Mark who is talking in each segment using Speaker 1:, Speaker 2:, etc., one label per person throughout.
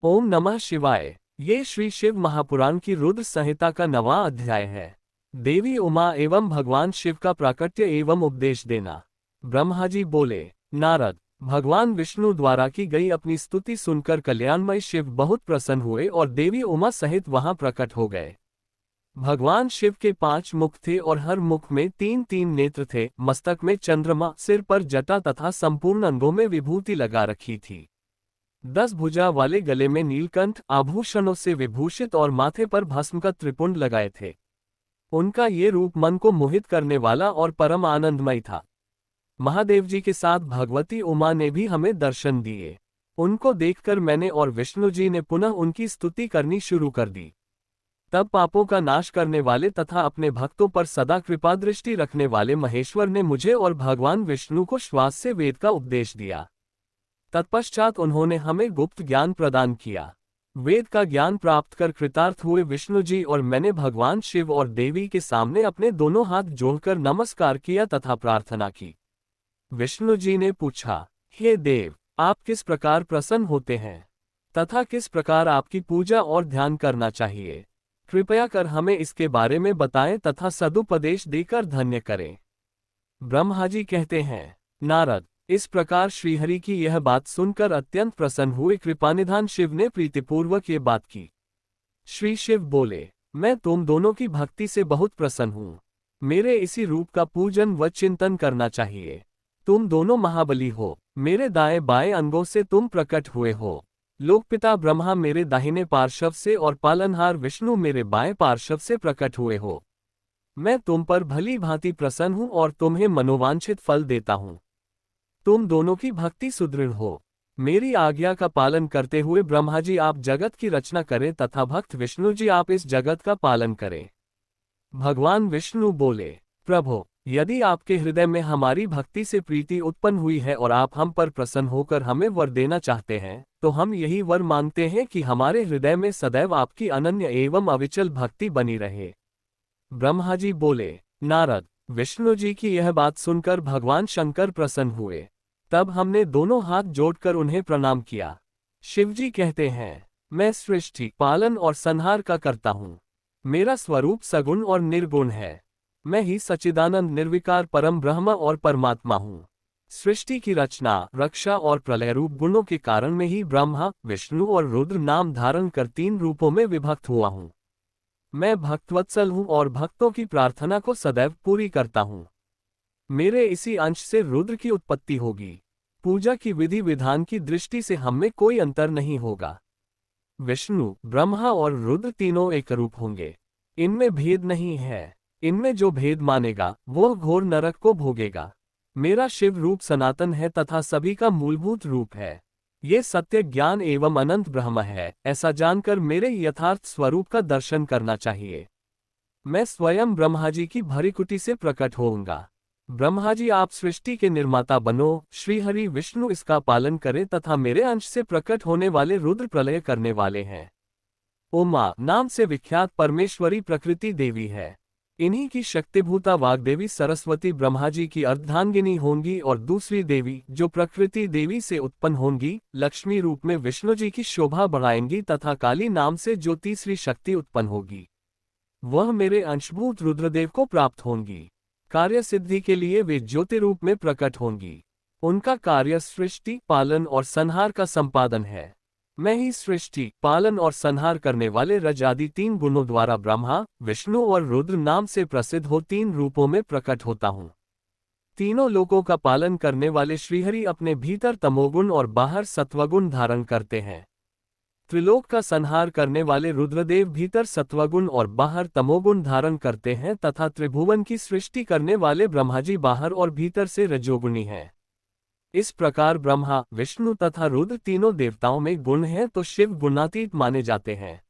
Speaker 1: ओम नमः शिवाय। ये श्री शिव महापुराण की रुद्र संहिता का 9वां अध्याय है। देवी उमा एवं भगवान शिव का प्राकट्य एवं उपदेश देना। ब्रह्मा जी बोले, नारद, भगवान विष्णु द्वारा की गई अपनी स्तुति सुनकर कल्याणमय शिव बहुत प्रसन्न हुए और देवी उमा सहित वहां प्रकट हो गए। भगवान शिव के 5 मुख थे और हर मुख में 3-3 नेत्र थे। मस्तक में चंद्रमा, सिर पर जटा तथा संपूर्ण अंगों में विभूति लगा रखी थी। 10 भुजा वाले गले में नीलकंठ, आभूषणों से विभूषित और माथे पर भस्म का त्रिपुंड लगाए थे। उनका ये रूप मन को मोहित करने वाला और परम आनंदमय था। महादेव जी के साथ भगवती उमा ने भी हमें दर्शन दिए। उनको देखकर मैंने और विष्णु जी ने पुनः उनकी स्तुति करनी शुरू कर दी। तब पापों का नाश करने वाले तथा अपने भक्तों पर सदा कृपा दृष्टि रखने वाले महेश्वर ने मुझे और भगवान विष्णु को श्वास से वेद का उपदेश दिया। तत्पश्चात उन्होंने हमें गुप्त ज्ञान प्रदान किया। वेद का ज्ञान प्राप्त कर कृतार्थ हुए विष्णु जी और मैंने भगवान शिव और देवी के सामने अपने दोनों हाथ जोड़कर नमस्कार किया तथा प्रार्थना की। विष्णु जी ने पूछा, हे देव, आप किस प्रकार प्रसन्न होते हैं तथा किस प्रकार आपकी पूजा और ध्यान करना चाहिए? कृपया कर हमें इसके बारे में बताएं तथा सदुपदेश देकर धन्य करें। ब्रह्मा जी कहते हैं, नारद, इस प्रकार श्रीहरि की यह बात सुनकर अत्यंत प्रसन्न हुए कृपानिधान शिव ने प्रीतिपूर्वक ये बात की। श्री शिव बोले, मैं तुम दोनों की भक्ति से बहुत प्रसन्न हूँ। मेरे इसी रूप का पूजन व चिंतन करना चाहिए। तुम दोनों महाबली हो। मेरे दाएं बाएं अंगों से तुम प्रकट हुए हो। लोकपिता ब्रह्मा मेरे दाहिने पार्श्व से और पालनहार विष्णु मेरे बाएं पार्श्व से प्रकट हुए हो। मैं तुम पर भली भांति प्रसन्न हूँ और तुम्हें मनोवांछित फल देता हूँ। तुम दोनों की भक्ति सुदृढ़ हो। मेरी आज्ञा का पालन करते हुए ब्रह्मा जी आप जगत की रचना करें तथा भक्त विष्णु जी आप इस जगत का पालन करें। भगवान विष्णु बोले, प्रभो, यदि आपके हृदय में हमारी भक्ति से प्रीति उत्पन्न हुई है और आप हम पर प्रसन्न होकर हमें वर देना चाहते हैं, तो हम यही वर मांगते हैं कि हमारे हृदय में सदैव आपकी अनन्य एवं अविचल भक्ति बनी रहे। ब्रह्मा जी बोले, नारद, विष्णु जी की यह बात सुनकर भगवान शंकर प्रसन्न हुए। तब हमने दोनों हाथ जोड़कर उन्हें प्रणाम किया। शिव जी कहते हैं, मैं सृष्टि, पालन और संहार का करता हूँ। मेरा स्वरूप सगुण और निर्गुण है। मैं ही सच्चिदानंद निर्विकार परम ब्रह्म और परमात्मा हूँ। सृष्टि की रचना, रक्षा और प्रलय रूप गुणों के कारण में ही ब्रह्मा, विष्णु और रुद्र नाम धारण कर 3 रूपों में विभक्त हुआ हूँ। मैं भक्तवत्सल हूँ और भक्तों की प्रार्थना को सदैव पूरी करता हूँ। मेरे इसी अंश से रुद्र की उत्पत्ति होगी। पूजा की विधि विधान की दृष्टि से हम में कोई अंतर नहीं होगा। विष्णु, ब्रह्मा और रुद्र तीनों एक रूप होंगे। इनमें भेद नहीं है। इनमें जो भेद मानेगा वो घोर नरक को भोगेगा। मेरा शिव रूप सनातन है तथा सभी का मूलभूत रूप है। ये सत्य ज्ञान एवं अनंत ब्रह्म है। ऐसा जानकर मेरे यथार्थ स्वरूप का दर्शन करना चाहिए। मैं स्वयं ब्रह्मा जी की भरिकुटी से प्रकट होऊंगा। ब्रह्मा जी आप सृष्टि के निर्माता बनो। श्रीहरि विष्णु इसका पालन करें तथा मेरे अंश से प्रकट होने वाले रुद्र प्रलय करने वाले हैं। उमा नाम से विख्यात परमेश्वरी प्रकृति देवी है। इन्हीं की शक्तिभूता वाग्देवी सरस्वती ब्रह्मा जी की अर्धांगिनी होंगी और दूसरी देवी जो प्रकृति देवी से उत्पन्न होंगी, लक्ष्मी रूप में विष्णु जी की शोभा बढ़ाएंगी तथा काली नाम से जो तीसरी शक्ति उत्पन्न होगी वह मेरे अंशभूत रुद्रदेव को प्राप्त होंगी। कार्य सिद्धि के लिए वे ज्योति रूप में प्रकट होंगी। उनका कार्य सृष्टि, पालन और संहार का संपादन है। मैं ही सृष्टि, पालन और संहार करने वाले रज आदि 3 गुणों द्वारा ब्रह्मा, विष्णु और रुद्र नाम से प्रसिद्ध हो 3 रूपों में प्रकट होता हूँ। तीनों लोकों का पालन करने वाले श्रीहरि अपने भीतर तमोगुण और बाहर सत्वगुण धारण करते हैं। त्रिलोक का संहार करने वाले रुद्रदेव भीतर सत्वगुण और बाहर तमोगुण धारण करते हैं तथा त्रिभुवन की सृष्टि करने वाले ब्रह्मा जी बाहर और भीतर से रजोगुणी हैं। इस प्रकार ब्रह्मा, विष्णु तथा रुद्र तीनों देवताओं में गुण हैं तो शिव गुणातीत माने जाते हैं।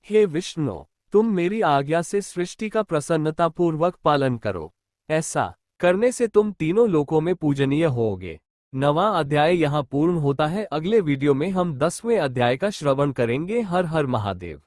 Speaker 1: हे विष्णु, तुम मेरी आज्ञा से सृष्टि का प्रसन्नतापूर्वक पालन करो। ऐसा करने से तुम तीनों लोकों में पूजनीय होगे। 9वां अध्याय यहाँ पूर्ण होता है। अगले वीडियो में हम 10वें अध्याय का श्रवण करेंगे। हर हर महादेव।